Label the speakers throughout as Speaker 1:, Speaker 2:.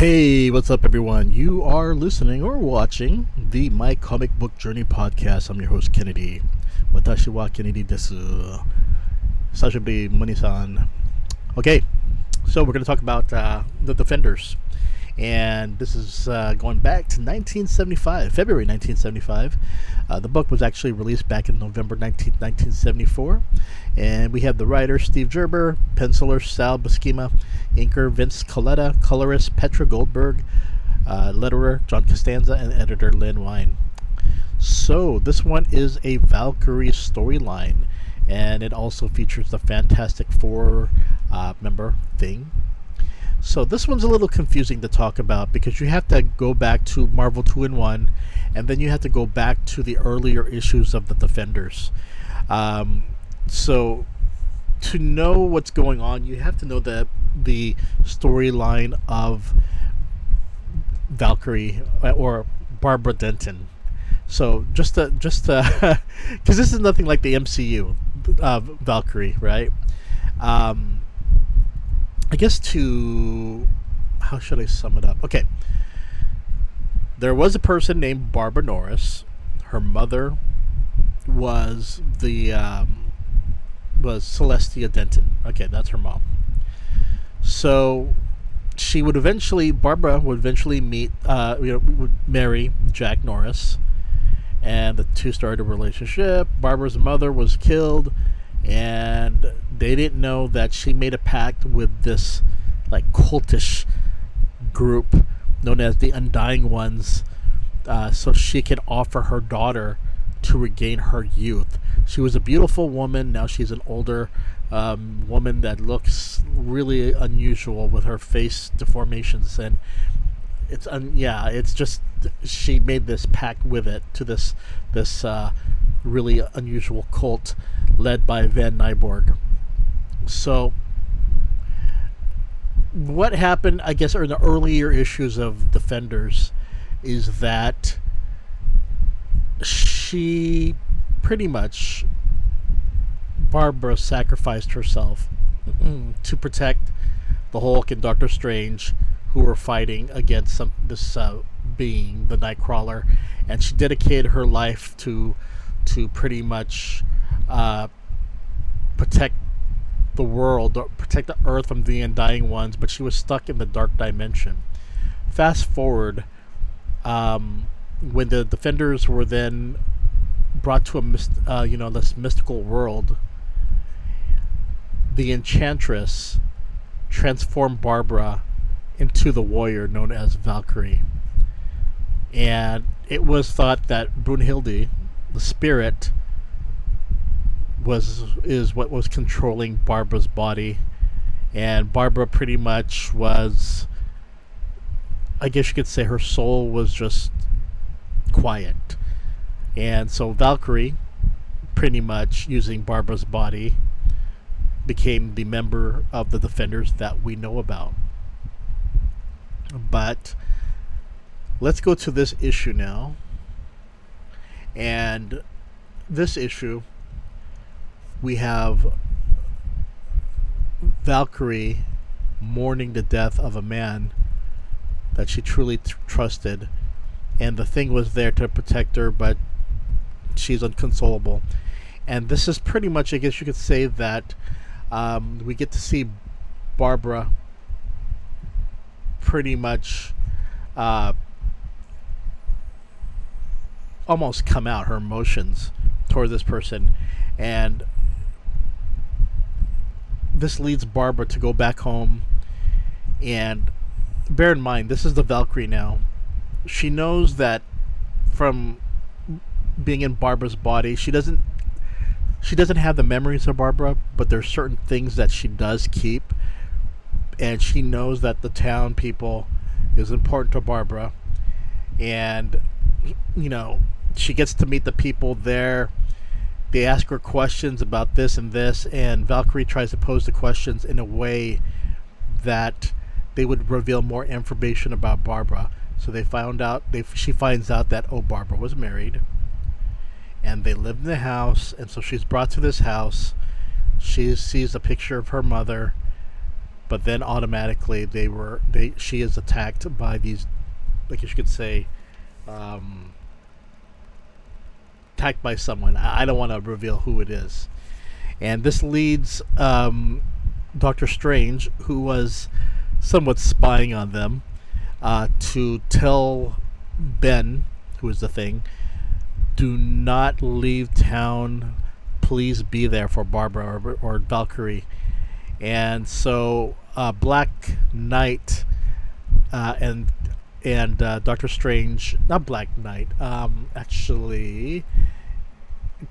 Speaker 1: Hey, what's up, everyone? You are listening or watching the My Comic Book Journey podcast. I'm your host, KNDY. Watashi wa KNDY desu. Sashiburi Muni-san. Okay, so we're going to talk about the Defenders. And this is going back to 1975, February 1975. The book was actually released back in November 1974. And we have the writer, Steve Gerber, penciler, Sal Buscema, inker, Vince Colletta, colorist, Petra, Goldberg, letterer, John Costanza, and editor, Len Wein. So this one is a Valkyrie storyline, and it also features the Fantastic Four member Thing. So this one's a little confusing to talk about because you have to go back to Marvel 2-in-1, and then you have to go back to the earlier issues of the Defenders. So to know what's going on, you have to know the storyline of Valkyrie or Barbara Denton. So just because this is nothing like the MCU Valkyrie, right? I guess how should I sum it up? Okay. There was a person named Barbara Norris. Her mother was Celestia Denton. Okay, that's her mom. So Barbara would eventually would marry Jack Norris, and the two started a relationship. Barbara's mother was killed, and they didn't know that she made a pact with this like cultish group known as the Undying Ones, so she could offer her daughter to regain her youth. She was a beautiful woman. Now she's an older woman that looks really unusual with her face deformations, and it's just she made this pact with it to this really unusual cult led by Van Nyborg. So what happened, I guess, in the earlier issues of Defenders is that she pretty much, Barbara sacrificed herself to protect the Hulk and Doctor Strange, who were fighting against this being, the Nightcrawler, and she dedicated her life to pretty much protect the world, protect the Earth from the Undying Ones, but she was stuck in the dark dimension. Fast forward, when the Defenders were then brought to this mystical world, the Enchantress transformed Barbara into the warrior known as Valkyrie. And it was thought that Brunhilde, the spirit, is what was controlling Barbara's body, and Barbara pretty much was, I guess you could say, her soul was just quiet. And so Valkyrie, pretty much using Barbara's body, became the member of the Defenders that we know about. But let's go to this issue now. And this issue, we have Valkyrie mourning the death of a man that she truly trusted, and the Thing was there to protect her, but she's inconsolable. And this is pretty much, I guess you could say, that we get to see Barbara pretty much almost come out her emotions toward this person, and this leads Barbara to go back home. And bear in mind, this is the Valkyrie now. She knows that from being in Barbara's body, she doesn't have the memories of Barbara, but there's certain things that she does keep, and she knows that the town people is important to Barbara. And she gets to meet the people there. They ask her questions about this and this, and Valkyrie tries to pose the questions in a way that they would reveal more information about Barbara. So she finds out that Barbara was married, and they lived in the house. And so she's brought to this house. She sees a picture of her mother, but then automatically she is attacked by these, like you could say, attacked by someone. I don't want to reveal who it is, and this leads Doctor Strange, who was somewhat spying on them, to tell Ben, who is the Thing, do not leave town. Please be there for Barbara or Valkyrie. And so Black Knight and Doctor Strange, not Black Knight, actually,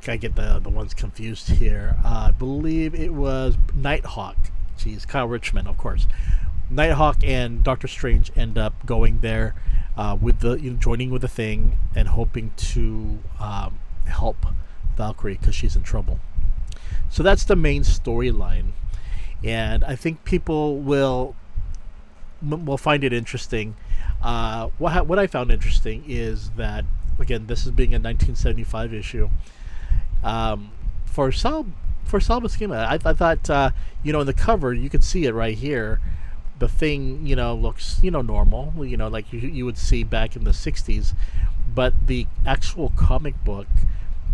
Speaker 1: I get the ones confused here. I believe it was Nighthawk. Jeez, Kyle Richmond, of course. Nighthawk and Doctor Strange end up going there joining with the Thing and hoping to help Valkyrie because she's in trouble. So that's the main storyline, and I think people will find it interesting. What I found interesting is that, again, this is being a 1975 issue. For Sal Buscema, I thought in the cover you could see it right here. The Thing, looks, normal, like you would see back in the 60s. But the actual comic book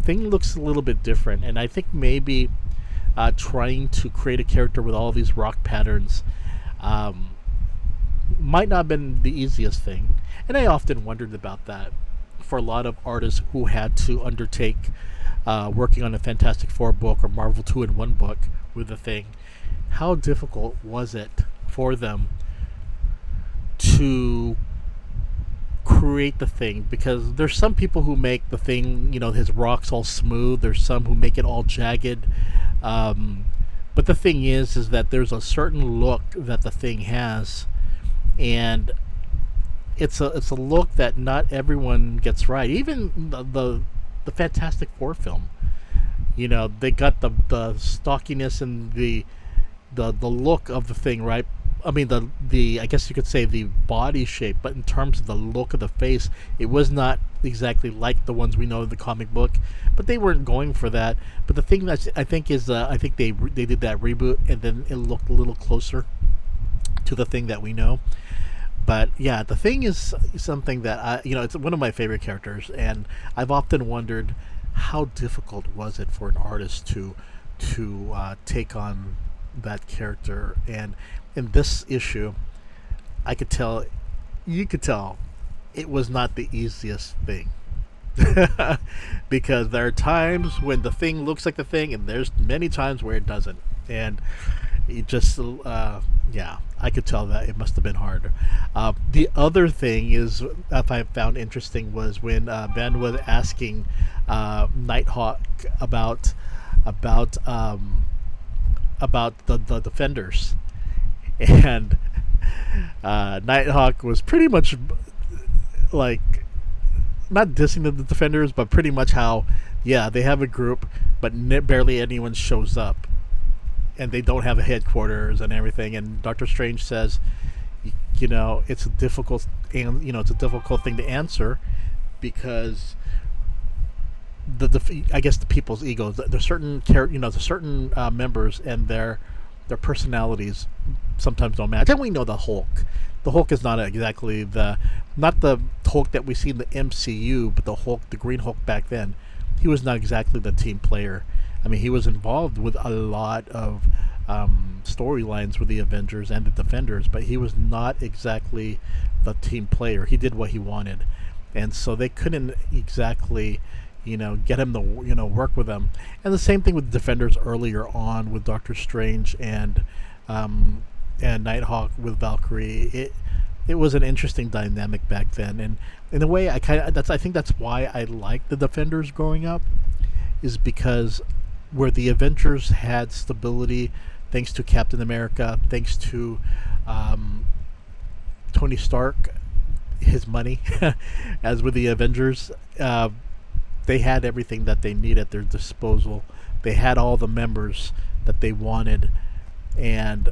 Speaker 1: Thing looks a little bit different. And I think maybe trying to create a character with all these rock patterns might not have been the easiest thing. And I often wondered about that for a lot of artists who had to undertake working on a Fantastic Four book or Marvel 2-in-1 book with the Thing. How difficult was it for them to create the Thing? Because there's some people who make the Thing, his rocks all smooth. There's some who make it all jagged. But the thing is that there's a certain look that the Thing has, and it's a look that not everyone gets right. Even the Fantastic Four film, they got the stockiness and the look of the Thing, right? I mean, the I guess you could say the body shape, but in terms of the look of the face, it was not exactly like the ones we know in the comic book. But they weren't going for that. But the thing that I think is, I think they did that reboot, and then it looked a little closer to the Thing that we know. But yeah, the Thing is something that it's one of my favorite characters, and I've often wondered how difficult was it for an artist to take on that character. And in this issue, you could tell it was not the easiest thing. Because there are times when the Thing looks like the Thing, and there's many times where it doesn't. And it just, I could tell that it must have been hard. The other thing is, that I found interesting, was when Ben was asking Nighthawk about the Defenders, and Nighthawk was pretty much like not dissing the Defenders, but pretty much how, they have a group, but barely anyone shows up, and they don't have a headquarters and everything. And Doctor Strange says, it's a difficult thing to answer, because I guess the people's egos, there's certain certain members, and their personalities sometimes don't match. And we know the Hulk. The Hulk is not exactly not the Hulk that we see in the MCU, but the Green Hulk back then. He was not exactly the team player. I mean, he was involved with a lot of storylines with the Avengers and the Defenders, but he was not exactly the team player. He did what he wanted, and so they couldn't exactly get him to work with them. And the same thing with the Defenders earlier on with Doctor Strange and Nighthawk with Valkyrie. It was an interesting dynamic back then, and in a way, I think that's why I liked the Defenders growing up, is because where the Avengers had stability thanks to Captain America, thanks to Tony Stark, his money, as with the Avengers, they had everything that they needed at their disposal. They had all the members that they wanted, and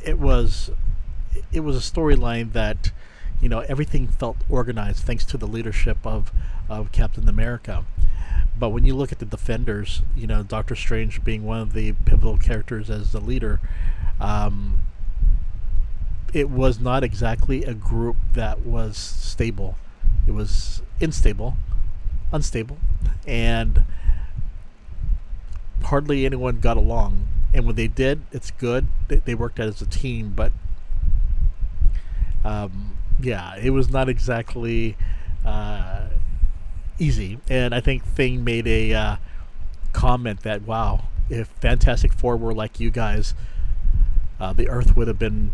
Speaker 1: it was a storyline that everything felt organized thanks to the leadership of Captain America. But when you look at the Defenders, Doctor Strange being one of the pivotal characters as the leader, Um, it was not exactly a group that was stable. It was unstable, and hardly anyone got along. And when they did, it's good. They worked out as a team, but yeah, it was not exactly easy. And I think Thing made a comment that, wow, if Fantastic Four were like you guys, the Earth would have been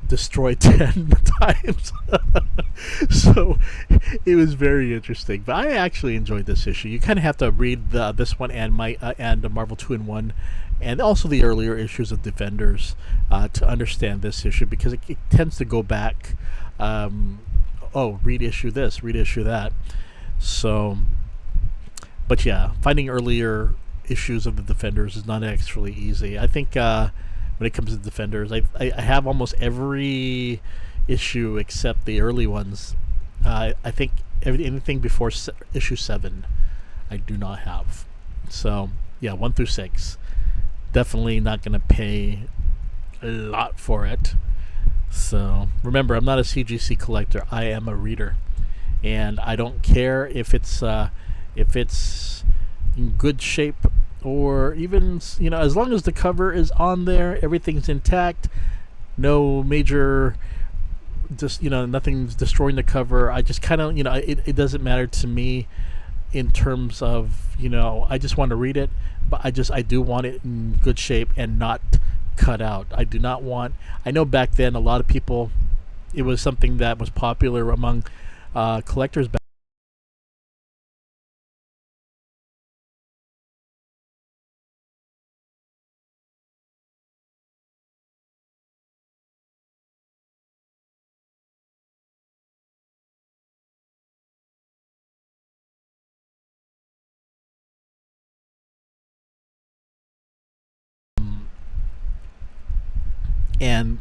Speaker 1: destroyed 10 times. So it was very interesting. But I actually enjoyed this issue. You kind of have to read this one and the Marvel 2-in-1, and also the earlier issues of Defenders to understand this issue, because it tends to go back. Read issue this, read issue that. So, but yeah, finding earlier issues of the Defenders is not actually easy. I think when it comes to Defenders, I have almost every issue except the early ones. I think anything before issue 7 I do not have. So yeah, 1 through 6, definitely not going to pay a lot for it. So remember, I'm not a CGC collector. I am a reader, and I don't care if it's in good shape, or even, as long as the cover is on there, everything's intact, no major, nothing's destroying the cover. I just kind of, it doesn't matter to me in terms of, I just want to read it, but I do want it in good shape and not cut out. I do not want, I know back then a lot of people, it was something that was popular among collectors back. And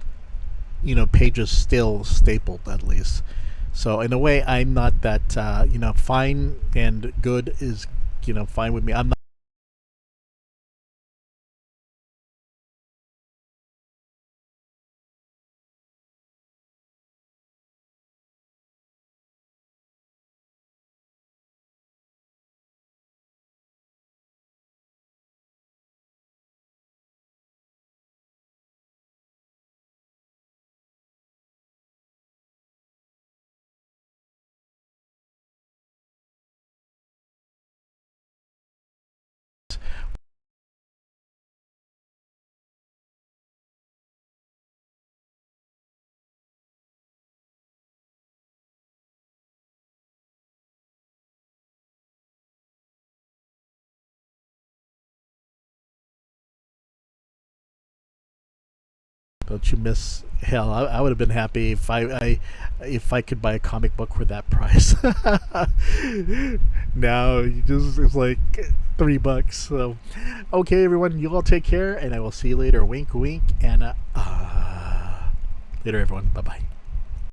Speaker 1: pages still stapled, at least. So in a way, I'm not that fine and good is fine with me. I'm not. Don't you miss hell? I would have been happy if I could buy a comic book for that price. Now it's like $3. So okay, everyone, you all take care, and I will see you later. Wink, wink, and later, everyone. Bye bye.